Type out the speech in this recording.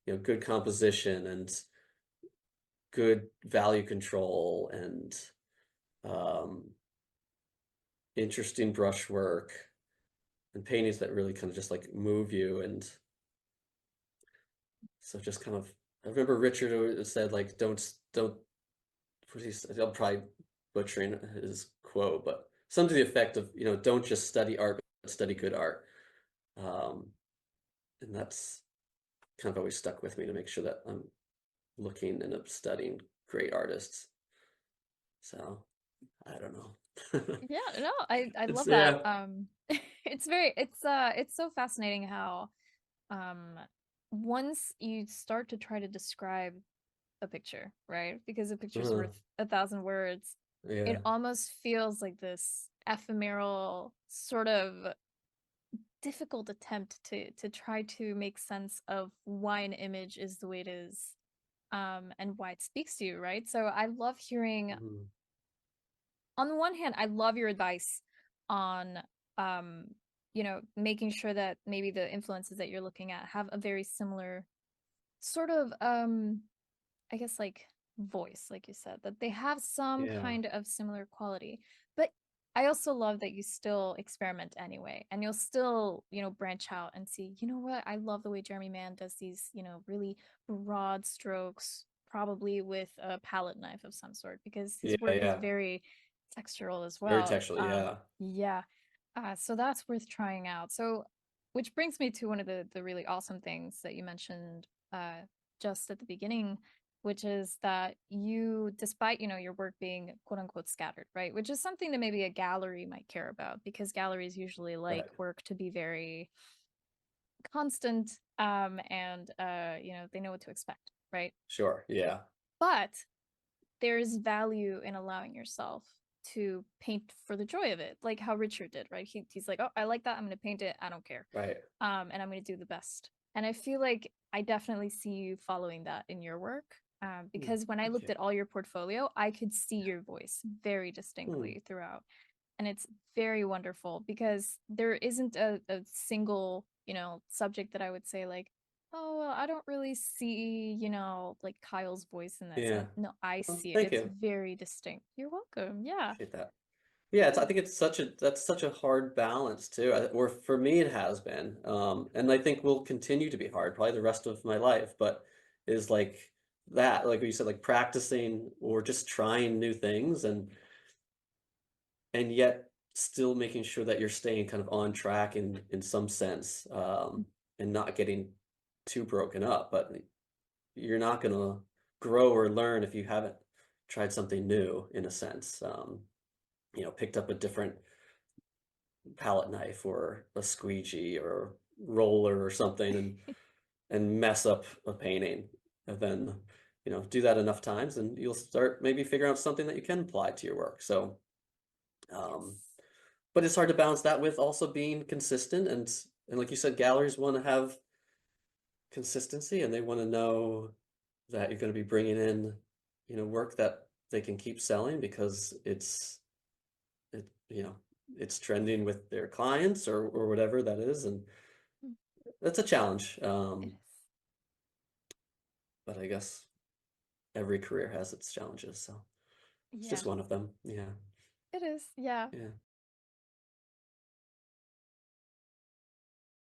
good composition and good value control and um, interesting brushwork and paintings that really kind of just like move you. And so just kind of, I remember Richard said like, don't, what he said, I'm probably butchering his quote, but something to the effect of, don't just study art, but study good art. Um, and that's kind of always stuck with me to make sure that I'm looking and studying great artists. So I don't know. Yeah, no, I It's love that. yeah. It's so fascinating how um once you start to try to describe a picture, right? Because a picture's uh, worth 1,000 words. It yeah. almost feels like this ephemeral sort of difficult attempt to try to make sense of why an image is the way it is, and why it speaks to you, right? So I love hearing, Mhm. on the one hand, I love your advice on making sure that maybe the influences that you're looking at have a very similar sort of I guess like voice, like you said, that they have some Yeah. kind of similar quality. But I also love that you still experiment anyway, and you'll still, branch out and see, you know what, I love the way Jeremy Mann does these, really broad strokes, probably with a palette knife of some sort, because his Yeah. work is Yeah. very textural as Very well. textual. Yeah. Yeah. So that's worth trying out. So, which brings me to one of the really awesome things that you mentioned just at the beginning, which is that you, despite, your work being quote unquote scattered, right? Which is something that maybe a gallery might care about, because galleries usually like Right. work to be very constant, and they know what to expect, right? Sure. Yeah. But there's value in allowing yourself to paint for the joy of it, like how Richard did, right? He's like, oh, I like that, I'm gonna paint it, I don't care. Right. And I'm gonna do the best. And I feel like I definitely see you following that in your work. Hmm. Because when I Thank looked you. at all your portfolio, I could see your voice very Hmm. distinctly throughout. And it's very wonderful, because there isn't a single, subject that I would say like, oh, well, I don't really see, like Kyle's voice in this. And Yeah. it's, no, I Well, see it. thank It's you. very distinct. You're welcome. Yeah. Appreciate that. Yeah, I think it's that's such a hard balance too, or for me it has been, and I think will continue to be hard probably the rest of my life. But is like that, like you said, like practicing or just trying new things, and yet still making sure that you're staying kind of on track in some sense, and not getting too broken up. But you're not gonna grow or learn if you haven't tried something new in a sense. Picked up a different palette knife or a squeegee or roller or something and mess up a painting. And then, do that enough times and you'll start maybe figuring out something that you can apply to your work. So, um, Yes. but it's hard to balance that with also being consistent and like you said, galleries want to have consistency and they want to know that you're going to be bringing in, work that they can keep selling because it, it's trending with their clients or whatever that is. And Mm, that's a challenge. it is. But I guess every career has its challenges, so it's Yeah, just one of them. Yeah. it is. Yeah. Yeah.